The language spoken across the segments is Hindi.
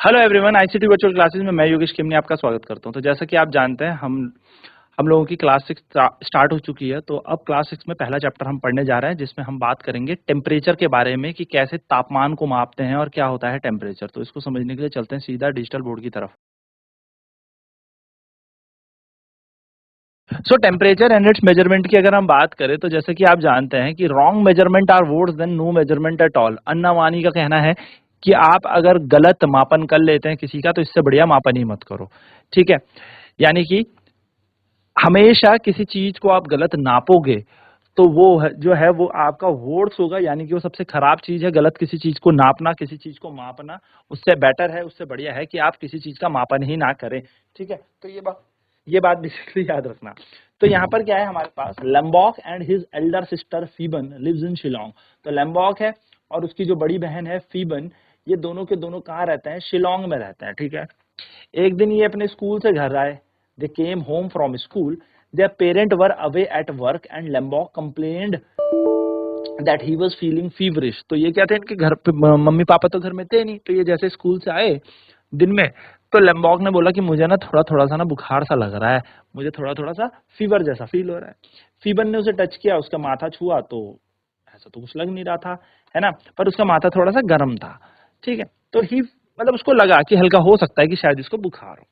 Hello everyone, ICT virtual classes में मैं योगेश किमने आपका स्वागत करता हूं। तो जैसा कि आप जानते हैं हम लोगों की क्लास 6 स्टार्ट हो चुकी है। तो अब क्लास 6 में पहला चैप्टर हम पढ़ने जा रहे हैं, जिसमें हम बात करेंगे टेम्परेचर के बारे में कि कैसे तापमान को मापते हैं और क्या होता है टेम्परेचर। तो इसको समझने के लिए चलते हैं सीधा डिजिटल बोर्ड की तरफ। सो टेम्परेचर एंड इट्स मेजरमेंट की अगर हम बात करें तो जैसे कि आप जानते हैं कि wrong measurement are worse than no measurement at all. Anna Wani का कहना है कि आप अगर गलत मापन कर लेते हैं किसी का तो इससे बढ़िया मापन ही मत करो। ठीक है, यानी कि हमेशा किसी चीज को आप गलत नापोगे तो वो जो है वो आपका वर्ड्स होगा, यानी कि वो सबसे खराब चीज है। गलत किसी चीज को नापना, किसी चीज को मापना, उससे बेटर है, उससे बढ़िया है कि आप किसी चीज का मापन ही ना करें। ठीक है, तो ये बात बेसिकली याद रखना। तो यहाँ पर क्या है हमारे पास, Lambok and his elder sister Phiban lives in Shillong. तो लैम्बॉक है और उसकी जो बड़ी बहन है फीबन, ये दोनों के दोनों कहाँ रहते हैं? शिलोंग में रहते हैं। ठीक है, एक दिन ये अपने स्कूल से घर आए। They came home from school, their parent were away at work and Lambok complained that he was feeling feverish. तो ये क्या थे, इनके घर पे मम्मी पापा तो घर में थे नहीं। तो ये जैसे स्कूल से आए दिन में, तो लैम्बॉक ने बोला कि मुझे ना थोड़ा थोड़ा सा ना बुखार सा लग रहा है, मुझे थोड़ा थोड़ा सा फीवर जैसा फील हो रहा है। फीबर ने उसे टच किया, उसका माथा छुआ तो ऐसा तो कुछ लग नहीं रहा था, है ना, पर उसका माथा थोड़ा सा गर्म था। ठीक है, तो ही मतलब उसको लगा कि हल्का हो सकता है कि शायद इसको बुखार हो।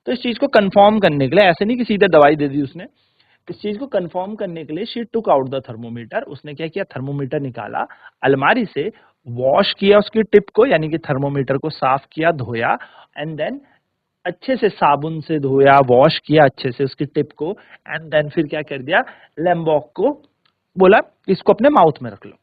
तो इस चीज को कंफर्म करने के लिए, ऐसे नहीं कि सीधे दवाई दे दी उसने, इस चीज को कंफर्म करने के लिए she took out the thermometer. उसने क्या किया, थर्मोमीटर निकाला अलमारी से, वॉश किया उसकी टिप को, यानी कि थर्मोमीटर को साफ किया, धोया, एंड देन अच्छे से साबुन से धोया, वॉश किया अच्छे से उसकी टिप को, एंड देन फिर क्या कर दिया, लैम्बॉक को बोला इसको अपने माउथ में रख लो।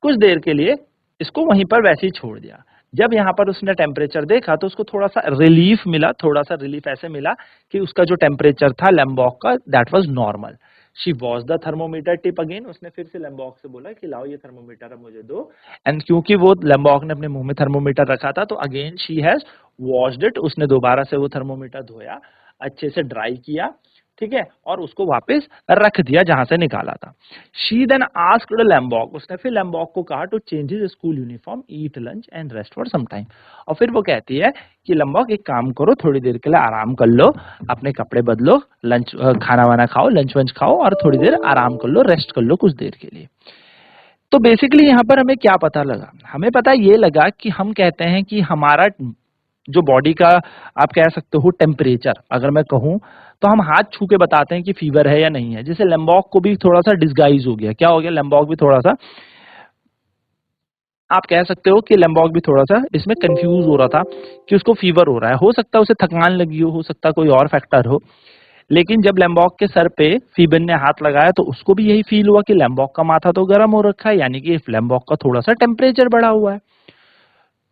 कुछ देर के लिए इसको वहीं पर वैसे ही छोड़ दिया। जब यहाँ पर उसने टेम्परेचर देखा तो उसको थोड़ा सा रिलीफ मिला, थोड़ा सा रिलीफ ऐसे मिला कि उसका जो टेम्परेचर था लैम्बॉक का, that was normal. She wash the thermometer tip again. उसने फिर से लैम्बॉक से बोला कि लाओ ये थर्मोमीटर अब मुझे दो। एंड क्योंकि वो लैम्बॉक ने अपने मुंह में थर्मोमीटर रखा था तो again she has washed it. उसने दोबारा से वो थर्मोमीटर धोया, अच्छे से ड्राई किया, ठीक है, और उसको वापस रख दिया जहां से निकाला था। She then asked Lambok. उसने फिर लैम्बॉक को कहा to change his school uniform, eat lunch and rest for some time. और फिर वो कहती है कि लैम्बॉक एक काम करो, थोड़ी देर के लिए आराम कर लो, अपने कपड़े बदलो, लंच खाना वाना खाओ, लंच वंच खाओ और थोड़ी देर आराम कर लो, रेस्ट कर लो कुछ देर के लिए। तो बेसिकली यहाँ पर हमें क्या पता लगा? हमें पता ये लगा कि हम कहते हैं कि हमारा जो बॉडी का, आप कह सकते हो टेम्परेचर, अगर मैं कहूं तो हम हाथ छू के बताते हैं कि फीवर है या नहीं है। जैसे लैम्बॉक को भी थोड़ा सा डिस्गाइज हो गया, क्या हो गया, लैम्बॉक भी थोड़ा सा, आप कह सकते हो कि लैम्बॉक भी थोड़ा सा इसमें कंफ्यूज हो रहा था कि उसको फीवर हो रहा है। हो सकता है उसे थकान लगी हो सकता है कोई और फैक्टर हो। लेकिन जब लैम्बॉक के सर पे फीबन ने हाथ लगाया तो उसको भी यही फील हुआ कि लैम्बॉक का माथा तो गर्म हो रखा है, यानी कि लैम्बॉक का थोड़ा सा टेम्परेचर बढ़ा हुआ है।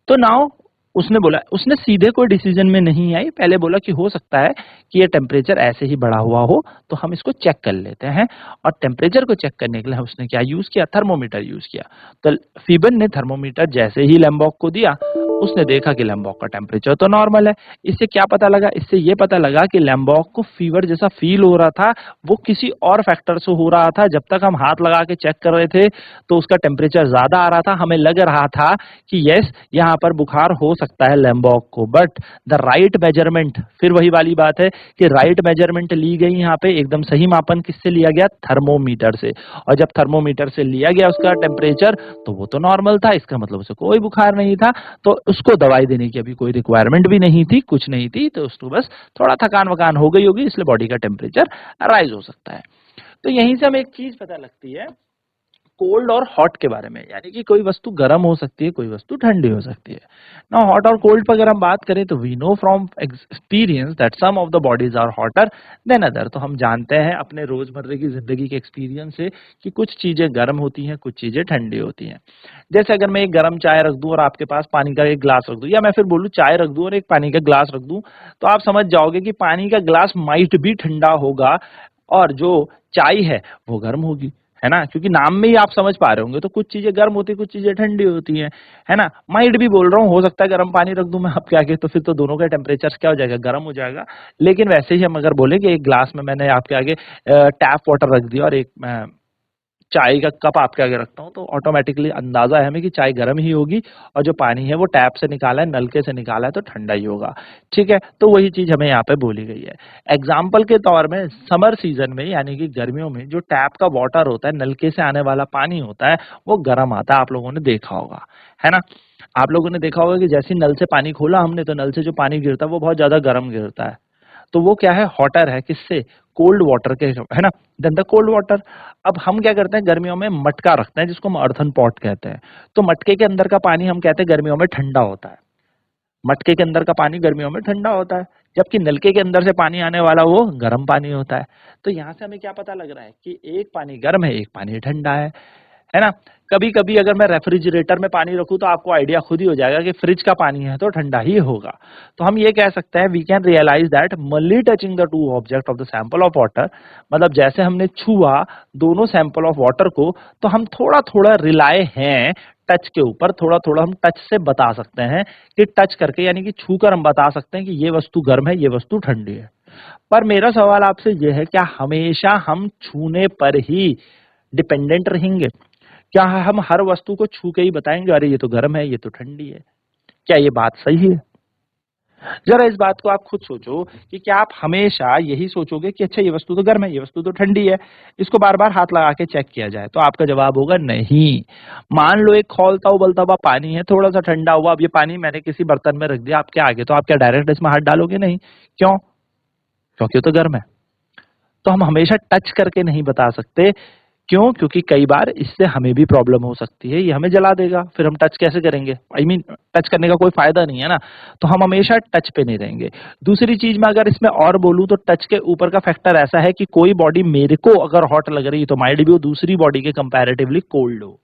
तो नाउ उसने बोला, उसने सीधे कोई डिसीजन में नहीं आई, पहले बोला कि हो सकता है कि ये टेम्परेचर ऐसे ही बढ़ा हुआ हो, तो हम इसको चेक कर लेते हैं। और टेम्परेचर को चेक करने के लिए उसने क्या यूज किया, थर्मोमीटर यूज किया। तो फीबन ने थर्मोमीटर जैसे ही लैम्बॉक को दिया, उसने देखा कि लैम्बॉक का टेम्परेचर तो नॉर्मल है। इससे क्या पता लगा, इससे ये पता लगा कि लैम्बॉक को फीवर जैसा फील हो रहा था वो किसी और फैक्टर से हो रहा था। जब तक हम हाथ लगा के चेक कर रहे थे तो उसका टेम्परेचर ज्यादा आ रहा था, हमें लग रहा था कि यस यहाँ पर बुखार हो सकता है लैम्बॉक को, बट द राइट मेजरमेंट, फिर वही वाली बात है कि राइट मेजरमेंट ली गई यहाँ पे, एकदम सही मापन किससे लिया गया, थर्मोमीटर से। और जब थर्मोमीटर से लिया गया उसका टेम्परेचर तो वो तो नॉर्मल था, इसका मतलब उसे कोई बुखार नहीं था। तो उसको दवाई देने की अभी कोई रिक्वायरमेंट भी नहीं थी, कुछ नहीं थी, तो उसको बस थोड़ा थकान वकान हो गई होगी, इसलिए बॉडी का टेम्परेचर राइज हो सकता है। तो यहीं से हमें एक चीज पता लगती है कोल्ड और हॉट के बारे में, यानी कि कोई वस्तु गर्म हो सकती है, कोई वस्तु ठंडी हो सकती है ना। हॉट और कोल्ड पर अगर हम बात करें तो we know from experience that some of the bodies are hotter than other. तो हम जानते हैं अपने रोजमर्रे की जिंदगी के एक्सपीरियंस से कि कुछ चीजें गर्म होती हैं, कुछ चीजें ठंडी होती हैं। जैसे अगर मैं एक गर्म चाय रख दूं और आपके पास पानी का एक ग्लास रख दूं, या मैं फिर बोलूं चाय रख दूं और एक पानी का ग्लास रख दूं, तो आप समझ जाओगे कि पानी का ग्लास माइट भी ठंडा होगा और जो चाय है वो गर्म होगी, है ना, क्योंकि नाम में ही आप समझ पा रहे होंगे। तो कुछ चीजें गर्म होती है, कुछ चीजें ठंडी होती हैं, है ना। माइट भी बोल रहा हूँ, हो सकता है गर्म पानी रख दूं मैं आपके आगे तो फिर तो दोनों का टेम्परेचर क्या हो जाएगा, गर्म हो जाएगा। लेकिन वैसे ही हम अगर बोले कि एक ग्लास में मैंने आपके आगे टैप वाटर रख दिया और एक चाय का कप आपके आगे रखता हूँ तो ऑटोमेटिकली अंदाजा है हमें कि चाय गर्म ही होगी और जो पानी है वो टैप से निकाला है, नलके से निकाला है तो ठंडा ही होगा। ठीक है, तो वही चीज हमें यहाँ पे बोली गई है। एग्जाम्पल के तौर में समर सीजन में यानी कि गर्मियों में जो टैप का वाटर होता है, नलके से आने वाला पानी होता है, वो गर्म आता है, आप लोगों ने देखा होगा, है ना। आप लोगों ने देखा होगा कि जैसे ही नल से पानी खोला हमने तो नल से जो पानी गिरता है वो बहुत ज्यादा गर्म गिरता है, तो वो क्या है, हॉटर है, किससे, कोल्ड वाटर के, है ना, देन द कोल्ड वाटर। अब हम क्या करते हैं, गर्मियों में मटका रखते हैं जिसको हम अर्थन पॉट कहते हैं, तो मटके के अंदर का पानी हम कहते हैं गर्मियों में ठंडा होता है, मटके के अंदर का पानी गर्मियों में ठंडा होता है, जबकि नलके के अंदर से पानी आने वाला वो गर्म पानी होता है। तो यहाँ से हमें क्या पता लग रहा है कि एक पानी गर्म है, एक पानी ठंडा है ना। कभी कभी अगर मैं रेफ्रिजरेटर में पानी रखूं तो आपको आइडिया खुद ही हो जाएगा कि फ्रिज का पानी है तो ठंडा ही होगा। तो हम ये कह सकते हैं, वी कैन रियलाइज दैट मल्ली touching the two object of the sample of water, मतलब जैसे हमने छुआ दोनों सैंपल ऑफ वाटर को, तो हम थोड़ा थोड़ा रिलाय हैं टच के ऊपर, थोड़ा थोड़ा हम टच से बता सकते हैं कि टच करके यानी कि छू कर हम बता सकते हैं कि ये वस्तु गर्म है, ये वस्तु ठंडी है। पर मेरा सवाल आपसे यह है, क्या हमेशा हम छूने पर ही डिपेंडेंट रहेंगे? क्या हम हर वस्तु को छू के ही बताएंगे अरे ये तो गर्म है, ये तो ठंडी है? क्या ये बात सही है? जरा इस बात को आप खुद सोचो कि क्या आप हमेशा यही सोचोगे कि अच्छा ये वस्तु तो गर्म है, ये वस्तु तो ठंडी है, इसको बार बार हाथ लगा के चेक किया जाए? तो आपका जवाब होगा नहीं। मान लो एक खौलता उबलता हुआ पानी है, थोड़ा सा ठंडा हुआ, अब ये पानी मैंने किसी बर्तन में रख दिया आपके आगे, तो आप क्या डायरेक्ट इसमें हाथ डालोगे? नहीं। क्यों? क्योंकि वो तो गर्म है। तो हम हमेशा टच करके नहीं बता सकते। क्यों? क्योंकि कई बार इससे हमें भी प्रॉब्लम हो सकती है, ये हमें जला देगा, फिर हम टच कैसे करेंगे? आई मीन टच करने का कोई फायदा नहीं है ना, तो हम हमेशा टच पे नहीं रहेंगे। दूसरी चीज मैं अगर इसमें और बोलूं तो टच के ऊपर का फैक्टर ऐसा है कि कोई बॉडी मेरे को अगर हॉट लग रही है तो माइट भी वो दूसरी बॉडी के कंपैरेटिवली कोल्ड हो।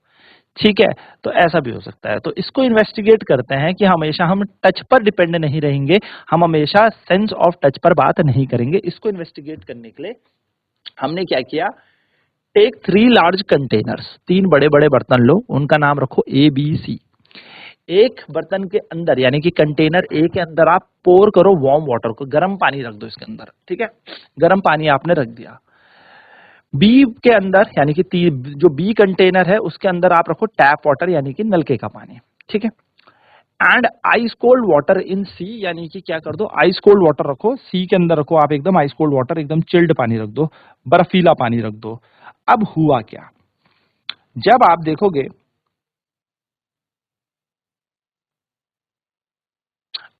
ठीक है, तो ऐसा भी हो सकता है। तो इसको इन्वेस्टिगेट करते हैं कि हमेशा हम टच पर डिपेंड नहीं रहेंगे, हम हमेशा सेंस ऑफ टच पर बात नहीं करेंगे। इसको इन्वेस्टिगेट करने के लिए हमने क्या किया, टेक 3 लार्ज कंटेनर्स, 3 बड़े-बड़े बर्तन लो, उनका नाम रखो ए बी सी। एक बर्तन के अंदर यानी कि कंटेनर ए के अंदर आप पोर करो वार्म वाटर को, गर्म पानी रख दो इसके अंदर। ठीक है, गर्म पानी आपने रख दिया। बी के अंदर यानी कि जो बी कंटेनर है उसके अंदर आप रखो टैप वाटर यानी कि नलके का पानी। ठीक है, and ice cold water in C, यानी कि क्या कर दो, आइस कोल्ड वाटर रखो सी के अंदर, रखो आप एकदम आइस कोल्ड वाटर, एकदम चिल्ड पानी रख दो, बर्फीला पानी रख दो। अब हुआ क्या, जब आप देखोगे,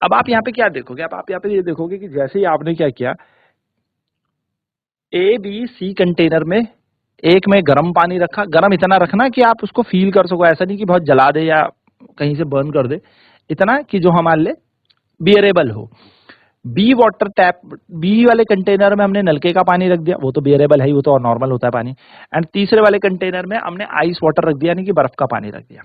अब आप यहाँ पे क्या देखोगे, अब आप यहाँ पे ये देखोगे कि जैसे ही आपने क्या किया, ए बी सी कंटेनर में एक में गर्म पानी रखा, गर्म इतना रखना कि आप उसको फील कर सको, ऐसा नहीं कि बहुत जला दे या कहीं से बर्न कर दे, इतना कि जो हमारे लिए बियरेबल हो। बी वाटर टैप, बी वाले कंटेनर में हमने नलके का पानी रख दिया, वो तो बियरेबल है ही, वो तो और नॉर्मल होता है पानी। एंड तीसरे वाले कंटेनर में हमने आइस वाटर रख दिया यानी कि बर्फ का पानी रख दिया।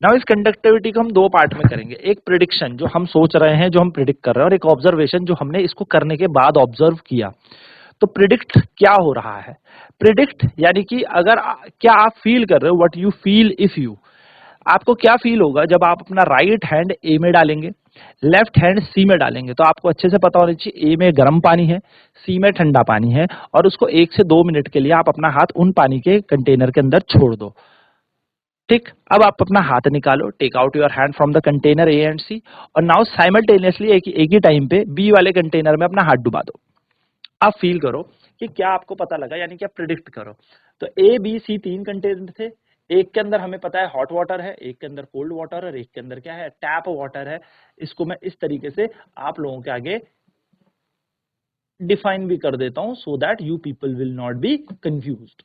नाउ इस कंडक्टिविटी को हम 2 पार्ट में करेंगे, एक प्रिडिक्शन जो हम सोच रहे हैं, जो हम प्रिडिक्ट कर रहे हैं, और एक ऑब्जर्वेशन जो हमने इसको करने के बाद ऑब्जर्व किया। तो प्रिडिक्ट क्या हो रहा है, प्रिडिक्ट यानी कि अगर क्या आप फील कर रहे हो, what you feel if you, आपको क्या फील होगा जब आप अपना राइट हैंड ए में डालेंगे, लेफ्ट हैंड सी में डालेंगे। तो आपको अच्छे से पता होना चाहिए ए में गर्म पानी है, सी में ठंडा पानी है, और उसको 1 से 2 मिनट के लिए आप अपना हाथ उन पानी के कंटेनर के अंदर छोड़ दो। ठीक, अब आप अपना हाथ निकालो, take out your hand from the container A and C, और नाउ साइमल्टेनियसली एक ही टाइम पे बी वाले कंटेनर में अपना हाथ डुबा दो। आप फील करो कि क्या आपको पता लगा, यानी कि आप प्रिडिक्ट करो। तो ए बी सी 3 कंटेनर थे, एक के अंदर हमें पता है हॉट वाटर है, एक के अंदर कोल्ड वाटर है, और एक के अंदर क्या है, टैप वाटर है। इसको मैं इस तरीके से आप लोगों के आगे डिफाइन भी कर देता हूं so that you people will not be confused.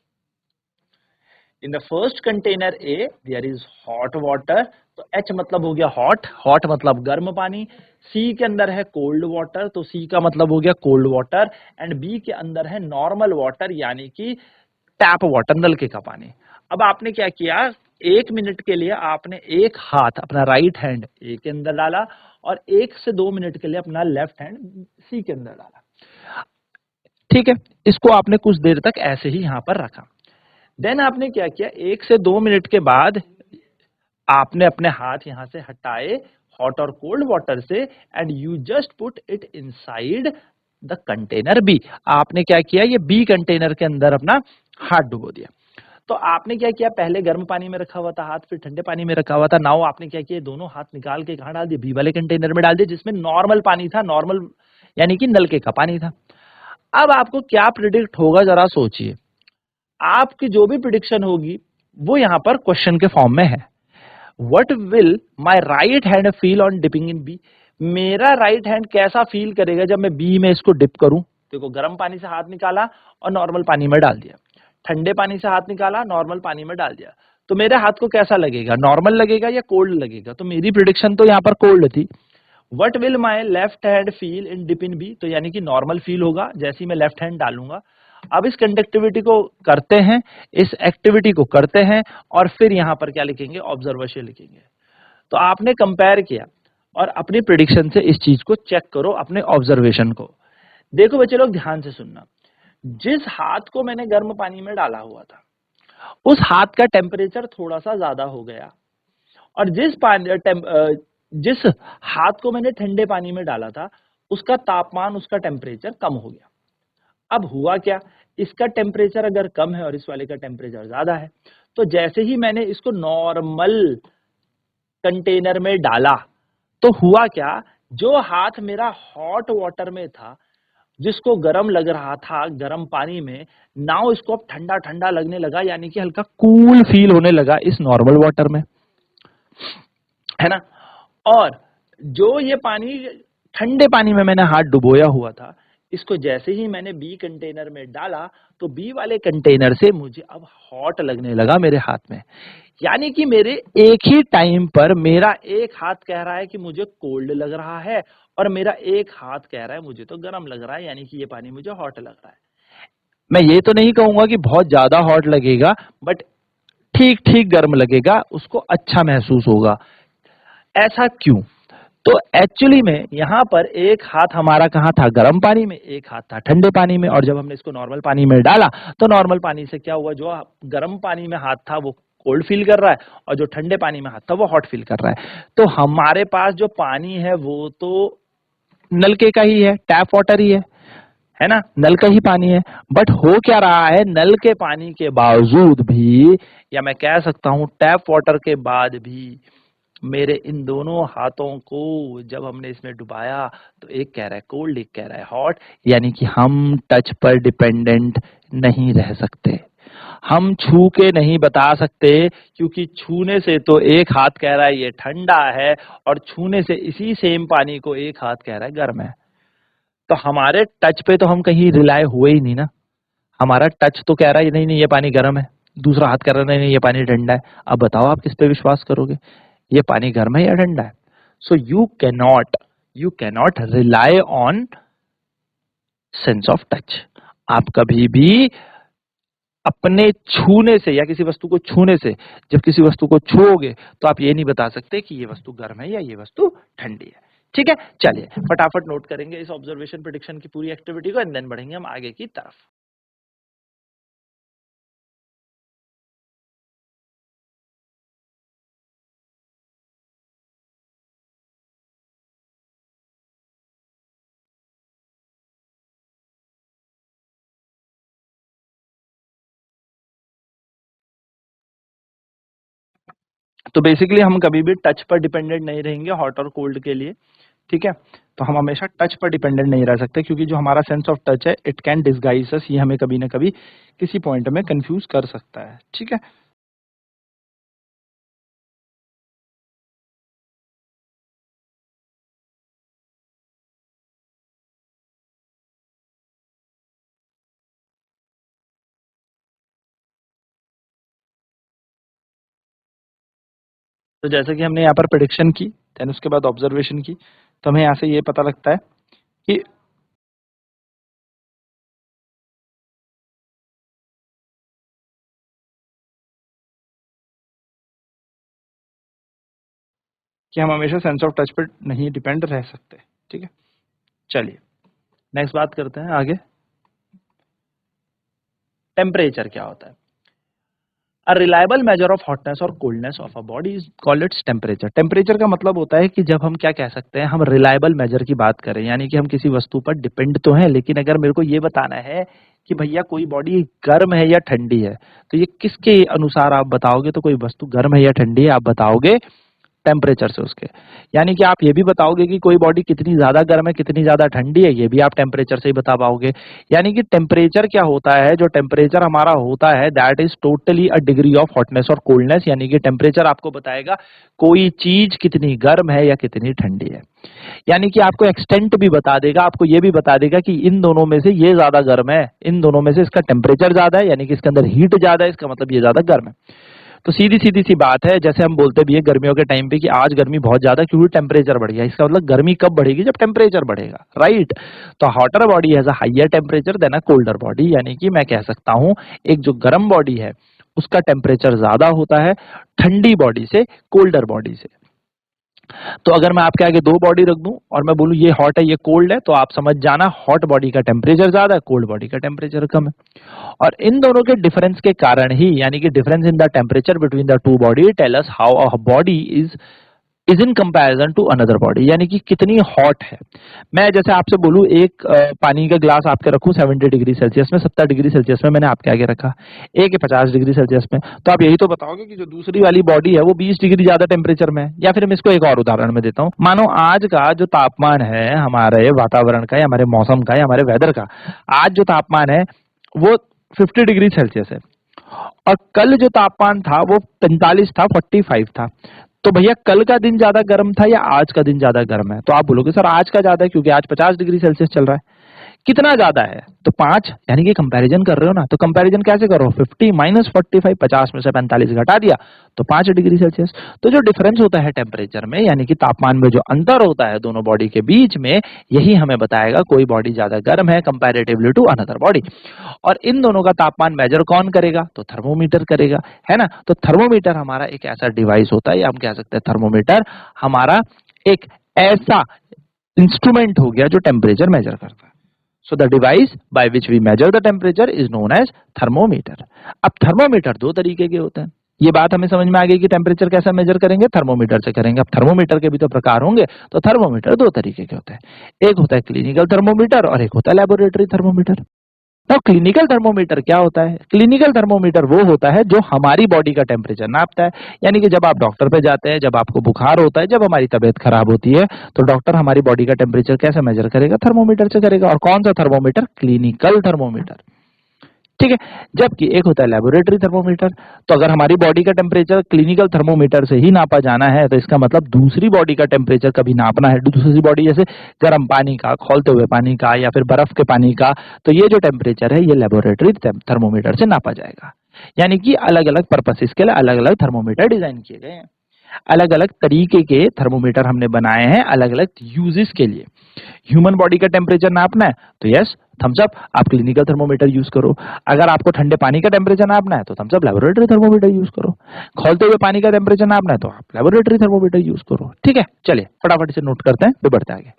In the first container A there is hot water, तो एच मतलब हो गया हॉट, हॉट मतलब गर्म पानी। सी के अंदर है कोल्ड वाटर, तो सी का मतलब हो गया कोल्ड वाटर। एंड बी के अंदर है नॉर्मल वाटर यानी कि टैप वाटर, नलके का पानी। अब आपने क्या किया, 1 मिनट के लिए आपने एक हाथ अपना राइट हैंड ए के अंदर डाला, और 1 से 2 मिनट के लिए अपना लेफ्ट हैंड सी के अंदर डाला। ठीक है, इसको आपने कुछ देर तक ऐसे ही यहां पर रखा। देन आपने क्या किया, 1 से 2 मिनट के बाद आपने अपने हाथ यहां से हटाए हॉट और कोल्ड वाटर से, and you just put it inside the container B. आपने क्या किया, ये बी कंटेनर के अंदर अपना हाथ डुबो दिया। तो आपने क्या किया, पहले गर्म पानी में रखा हुआ था हाथ, फिर ठंडे पानी में रखा हुआ था। नाउ आपने क्या किया, दोनों हाथ निकाल के कहाँ डाल दिए, बी वाले कंटेनर में डाल दिए जिसमें नॉर्मल पानी था, नॉर्मल यानी कि नलके का पानी था। अब आपको क्या प्रिडिक्ट होगा जरा सोचिए, आपकी जो भी प्रिडिक्शन होगी वो यहां पर क्वेश्चन के फॉर्म में है। What will my right hand feel on dipping in B, मेरा राइट हैंड कैसा फील करेगा जब मैं बी में इसको डिप करूं। देखो गर्म पानी से हाथ निकाला और नॉर्मल पानी में डाल दिया, ठंडे पानी से हाथ निकाला नॉर्मल पानी में डाल दिया, तो मेरे हाथ को कैसा लगेगा, नॉर्मल लगेगा या कोल्ड लगेगा। तो मेरी प्रिडिक्शन तो यहाँ पर कोल्ड थी। What will my left hand feel in dip in B, तो यानी कि नॉर्मल फील होगा जैसे ही मैं लेफ्ट हैंड डालूंगा। अब इस कंडक्टिविटी को करते हैं, इस एक्टिविटी को करते हैं और फिर यहां पर क्या लिखेंगे, ऑब्जर्वेशन लिखेंगे। तो आपने कंपेयर किया और अपनी प्रिडिक्शन से इस चीज को चेक करो, अपने ऑब्जर्वेशन को। देखो बच्चे लोग ध्यान से सुनना, जिस हाथ को मैंने गर्म पानी में डाला हुआ था उस हाथ का टेम्परेचर थोड़ा सा ज्यादा हो गया, और जिस हाथ को मैंने ठंडे पानी में डाला था उसका तापमान, उसका टेम्परेचर कम हो गया। अब हुआ क्या, इसका टेम्परेचर अगर कम है और इस वाले का टेम्परेचर ज्यादा है, तो जैसे ही मैंने इसको नॉर्मल कंटेनर में डाला तो हुआ क्या, जो हाथ मेरा हॉट वाटर में था, जिसको गर्म लग रहा था गर्म पानी में, नाउ इसको अब ठंडा ठंडा लगने लगा, यानी कि हल्का कूल फील होने लगा इस नॉर्मल वाटर में, है ना। और जो ये पानी ठंडे पानी में मैंने हाथ डुबोया हुआ था, इसको जैसे ही मैंने बी कंटेनर में डाला तो बी वाले कंटेनर से मुझे अब हॉट लगने लगा मेरे हाथ में। यानी कि मेरे एक ही टाइम पर मेरा एक हाथ कह रहा है कि मुझे कोल्ड लग रहा है और मेरा एक हाथ कह रहा है मुझे तो गर्म लग रहा है, यानी कि ये पानी मुझे हॉट लग रहा है। मैं ये तो नहीं कहूंगा कि बहुत ज्यादा हॉट लगेगा, बट ठीक ठीक गर्म लगेगा, उसको अच्छा महसूस होगा। ऐसा क्यों, तो एक्चुअली में यहाँ पर एक हाथ हमारा कहाँ था, गर्म पानी में, एक हाथ था ठंडे पानी में, और जब हमने इसको नॉर्मल पानी में डाला तो नॉर्मल पानी से क्या हुआ, जो गर्म पानी में हाथ था वो कोल्ड फील कर रहा है और जो ठंडे पानी में हाथ था वो हॉट फील कर रहा है। तो हमारे पास जो पानी है वो तो नलके का ही है, टैप वाटर ही है ना, नल का ही पानी है। बट हो क्या रहा है, नल के पानी के बावजूद भी, या मैं कह सकता हूं टैप वाटर के बाद भी, मेरे इन दोनों हाथों को जब हमने इसमें डुबाया तो एक कह रहा है कोल्ड, एक कह रहा है हॉट, यानी कि हम टच पर डिपेंडेंट नहीं रह सकते, हम छू के नहीं बता सकते, क्योंकि छूने से तो एक हाथ कह रहा है ये ठंडा है और छूने से इसी सेम पानी को एक हाथ कह रहा है गर्म है। तो हमारे टच पे तो हम कहीं रिलाय हुए ही नहीं ना, हमारा टच तो कह रहा है नहीं नहीं ये पानी गर्म है, दूसरा हाथ कह रहा है नहीं नहीं ये पानी ठंडा है। अब बताओ आप किस पे विश्वास करोगे, ये पानी गर्म है या ठंडा है। So you cannot rely on sense of touch. आप कभी भी अपने छूने से या किसी वस्तु को छूने से, जब किसी वस्तु को छूओगे तो आप ये नहीं बता सकते कि ये वस्तु गर्म है या ये वस्तु ठंडी है। ठीक है, चलिए फटाफट नोट करेंगे इस ऑब्जर्वेशन प्रेडिक्शन की पूरी एक्टिविटी को एंड देन बढ़ेंगे हम आगे की तरफ। तो बेसिकली हम कभी भी टच पर डिपेंडेंट नहीं रहेंगे हॉट और कोल्ड के लिए। ठीक है, तो हम हमेशा टच पर डिपेंडेंट नहीं रह सकते, क्योंकि जो हमारा सेंस ऑफ टच है इट कैन डिसगाइज अस, ये हमें कभी ना कभी किसी पॉइंट में कंफ्यूज कर सकता है। ठीक है, तो जैसे कि हमने यहाँ पर प्रिडिक्शन की, देन उसके बाद ऑब्जर्वेशन की, तो हमें यहाँ से ये पता लगता है कि हम हमेशा सेंस ऑफ टच पर नहीं डिपेंड रह सकते। ठीक है, चलिए नेक्स्ट बात करते हैं आगे, टेम्परेचर क्या होता है। A reliable measure of hotness or coldness of a body is called its temperature. Temperature का मतलब होता है कि जब हम क्या कह सकते हैं, हम रिलायबल मेजर की बात करें, यानी कि हम किसी वस्तु पर डिपेंड तो हैं, लेकिन अगर मेरे को ये बताना है कि भैया कोई बॉडी गर्म है या ठंडी है, तो ये किसके अनुसार आप बताओगे? तो कोई वस्तु गर्म है या ठंडी है आप बताओगे टेम्परेचर से उसके। यानी कि आप ये भी बताओगे कि कोई बॉडी कितनी ज्यादा गर्म है, कितनी ज्यादा ठंडी है, ये भी आप टेम्परेचर से ही बता पाओगे। यानी कि टेम्परेचर क्या होता है, जो टेम्परेचर हमारा होता है that is totally a degree of hotness और कोल्डनेस। यानी कि टेम्परेचर आपको बताएगा कोई चीज कितनी गर्म है या कितनी ठंडी है। यानी कि आपको एक्सटेंट भी बता देगा, आपको ये भी बता देगा कि इन दोनों में से ये ज्यादा गर्म है, इन दोनों में से इसका टेम्परेचर ज्यादा है, यानी कि इसके अंदर हीट ज्यादा है, इसका मतलब ये ज्यादा गर्म है। तो सीधी सीधी सी बात है, जैसे हम बोलते भी है गर्मियों के टाइम पे कि आज गर्मी बहुत ज्यादा क्योंकि टेम्परेचर बढ़ गया, इसका मतलब गर्मी कब बढ़ेगी? जब टेम्परेचर बढ़ेगा, राइट। तो hotter body has a higher temperature than a colder body. यानी कि मैं कह सकता हूं एक जो गर्म बॉडी है उसका टेम्परेचर ज्यादा होता है ठंडी बॉडी से, कोल्डर बॉडी से। तो अगर मैं आपके आगे दो बॉडी रख दूं और मैं बोलूं ये हॉट है ये कोल्ड है, तो आप समझ जाना हॉट बॉडी का टेम्परेचर ज्यादा है, कोल्ड बॉडी का टेम्परेचर कम है। और इन दोनों के डिफरेंस के कारण ही, यानी कि difference in the temperature between the two body tell us how a body is in comparison to another body, यानी कि कितनी हॉट है। मैं जैसे आपसे बोलूं एक पानी का ग्लास आपके रखूं 70 डिग्री सेल्सियस में, 70 डिग्री सेल्सियस में मैंने आपके आगे रखा, एक है 50 डिग्री सेल्सियस में, तो आप यही तो बताओगे कि जो दूसरी वाली बॉडी है वो 20 डिग्री ज्यादा टेम्परेचर में है। या फिर मैं इसको एक और उदाहरण में देता हूं, मानो आज का जो तापमान है हमारे वातावरण का या हमारे मौसम का या हमारे वेदर का, आज जो तापमान है वो 50 डिग्री सेल्सियस है और कल जो तापमान था वो 45 था, 45 था। तो भैया कल का दिन ज्यादा गर्म था या आज का दिन ज्यादा गर्म है? तो आप बोलोगे सर आज का ज्यादा है क्योंकि आज 50 डिग्री सेल्सियस चल रहा है। कितना ज्यादा है? तो 5, यानी कि कंपैरिजन कर रहे हो ना, तो कंपैरिजन कैसे करो? 50 माइनस 45, 50 में से 45 घटा दिया तो 5 डिग्री सेल्सियस। तो जो डिफरेंस होता है टेम्परेचर में, यानी कि तापमान में जो अंतर होता है दोनों बॉडी के बीच में, यही हमें बताएगा कोई बॉडी ज्यादा गर्म है कंपैरेटिवली टू अनदर बॉडी। और इन दोनों का तापमान मेजर कौन करेगा? तो थर्मोमीटर करेगा, है ना। तो थर्मोमीटर हमारा एक ऐसा डिवाइस होता है, या हम कह सकते हैं थर्मोमीटर हमारा एक ऐसा इंस्ट्रूमेंट हो गया जो टेम्परेचर मेजर करता है। So the device by which we measure the temperature is known as thermometer. अब थर्मोमीटर दो तरीके के होते हैं। ये बात हमें समझ में आ गई कि टेम्परेचर कैसे मेजर करेंगे? थर्मोमीटर से करेंगे। अब थर्मोमीटर के भी तो प्रकार होंगे, तो थर्मोमीटर दो तरीके के होते हैं, एक होता है क्लिनिकल थर्मोमीटर और एक होता है लेबोरेटरी थर्मोमीटर। तो क्लिनिकल थर्मोमीटर क्या होता है? क्लिनिकल थर्मोमीटर वो होता है जो हमारी बॉडी का टेम्परेचर नापता है। यानी कि जब आप डॉक्टर पे जाते हैं, जब आपको बुखार होता है, जब हमारी तबीयत खराब होती है, तो डॉक्टर हमारी बॉडी का टेम्परेचर कैसे मेजर करेगा? थर्मोमीटर से करेगा। और कौन सा थर्मोमीटर? क्लिनिकल थर्मोमीटर, ठीक है। जबकि एक होता है लेबोरेटरी थर्मोमीटर। तो अगर हमारी बॉडी का टेम्परेचर क्लिनिकल थर्मोमीटर से ही नापा जाना है, तो इसका मतलब दूसरी बॉडी का टेम्परेचर कभी नापना है, दूसरी बॉडी जैसे गर्म पानी का, खौलते हुए पानी का या फिर बर्फ के पानी का, तो ये जो टेम्परेचर है ये लेबोरेटरी थर्मोमीटर से नापा जाएगा। यानी कि अलग अलग पर्पसेस के लिए अलग अलग थर्मोमीटर डिजाइन किए गए हैं, अलग अलग तरीके के थर्मोमीटर हमने बनाए हैं अलग अलग यूजेस के लिए। ह्यूमन बॉडी का टेम्परेचर नापना है तो यस थम्स अप, आप क्लिनिकल थर्मोमीटर यूज करो। अगर आपको ठंडे पानी का टेम्परेचर नापना है तो thumbs up laboratory thermometer use करो। खौलते हुए पानी का टेम्परेचर नापना है तो आप लेबोरेटरी थर्मोमीटर यूज करो, ठीक है। चलिए फटाफट से नोट करते हैं, फिर बढ़ते आगे।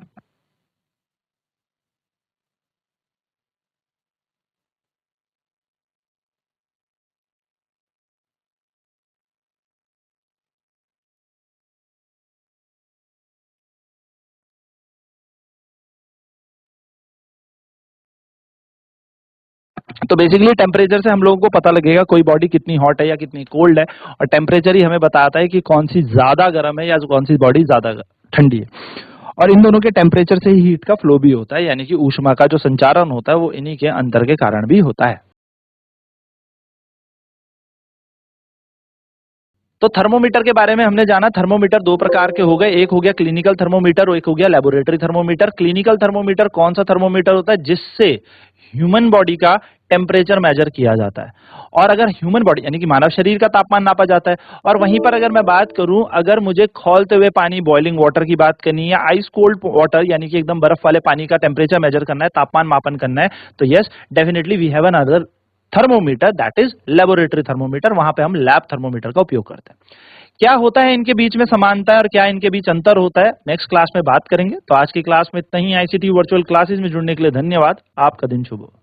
तो बेसिकली टेम्परेचर से हम लोगों को पता लगेगा कोई बॉडी कितनी हॉट है या कितनी कोल्ड है, और टेम्परेचर ही हमें बताता है कि कौन सी ज्यादा गर्म है या कौन सी बॉडी ज्यादा ठंडी है। और इन दोनों के टेम्परेचर से ही हीट का फ्लो भी होता है, यानी कि ऊष्मा का जो संचारण होता है वो इन्हीं के अंतर के कारण भी होता है। तो थर्मोमीटर के बारे में हमने जाना, थर्मोमीटर दो प्रकार के हो गए, एक हो गया क्लिनिकल थर्मोमीटर और एक हो गया लेबोरेटरी थर्मोमीटर। क्लिनिकल थर्मोमीटर कौन सा थर्मोमीटर होता है? जिससे ह्यूमन बॉडी का टेम्परेचर मेजर किया जाता है, और अगर ह्यूमन बॉडी यानी कि मानव शरीर का तापमान नापा जाता है। और वहीं पर अगर मैं बात करूं, अगर मुझे खौलते हुए पानी बॉइलिंग वाटर की बात करनी है या आइस कोल्ड वाटर यानी कि एकदम बर्फ वाले पानी का टेम्परेचर मेजर करना है, तापमान मापन करना है, तो yes definitely we have another thermometer that is laboratory thermometer. वहां पे हम लैब थर्मोमीटर का उपयोग करते हैं। क्या होता है इनके बीच में समानता और क्या इनके बीच अंतर होता है, नेक्स्ट क्लास में बात करेंगे। तो आज की क्लास में इतना ही। आईसीटी वर्चुअल क्लासेस में जुड़ने के लिए धन्यवाद। आपका दिन शुभ हो।